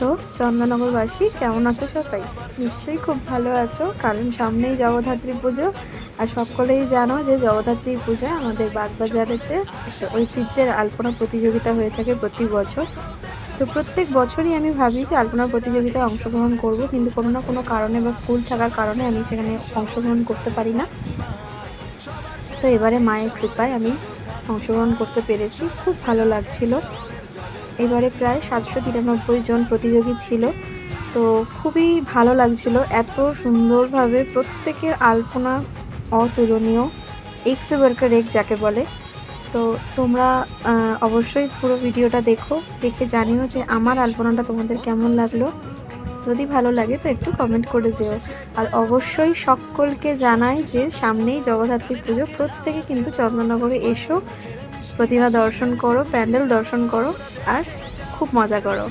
তো চন্দননগরবাসী কেমন আছো সবাই? নিশ্চয়ই খুব ভালো আছো, কারণ সামনেই জগদ্ধাত্রী পুজো। আর সকলেই জানো যে জগদ্ধাত্রী পূজায় আমাদের বাগবাজারেতে ঐতিহ্যের আলপনা প্রতিযোগিতা হয়ে থাকে প্রতি বছর। তো প্রত্যেক বছরই আমি ভাবি যে আলপনা প্রতিযোগিতায় অংশগ্রহণ করব, কিন্তু কোনো না কোনো কারণে বা স্কুল থাকার কারণে আমি সেখানে অংশগ্রহণ করতে পারি না। তো এবারে মায়ের কৃপায় আমি অংশগ্রহণ করতে পেরেছি, খুব ভালো লাগছিল। এবারে প্রায় 793 জন প্রতিযোগী ছিল, তো খুবই ভালো লাগছিল। এত সুন্দরভাবে প্রত্যেকের আলপনা অতুলনীয়, এক সে বরকর এক যাকে বলে। তো তোমরা অবশ্যই পুরো ভিডিওটা দেখো, দেখে জানিও যে আমার আলপনাটা তোমাদের কেমন লাগলো। যদি ভালো লাগে তো একটু কমেন্ট করে যেও। আর অবশ্যই সকলকে জানাই যে সামনেই জগদ্ধাত্রী পুজো, প্রত্যেকে কিন্তু চন্দননগরে এসো, প্রতিমা দর্শন করো, প্যান্ডেল দর্শন করো আর খুব মজা করো।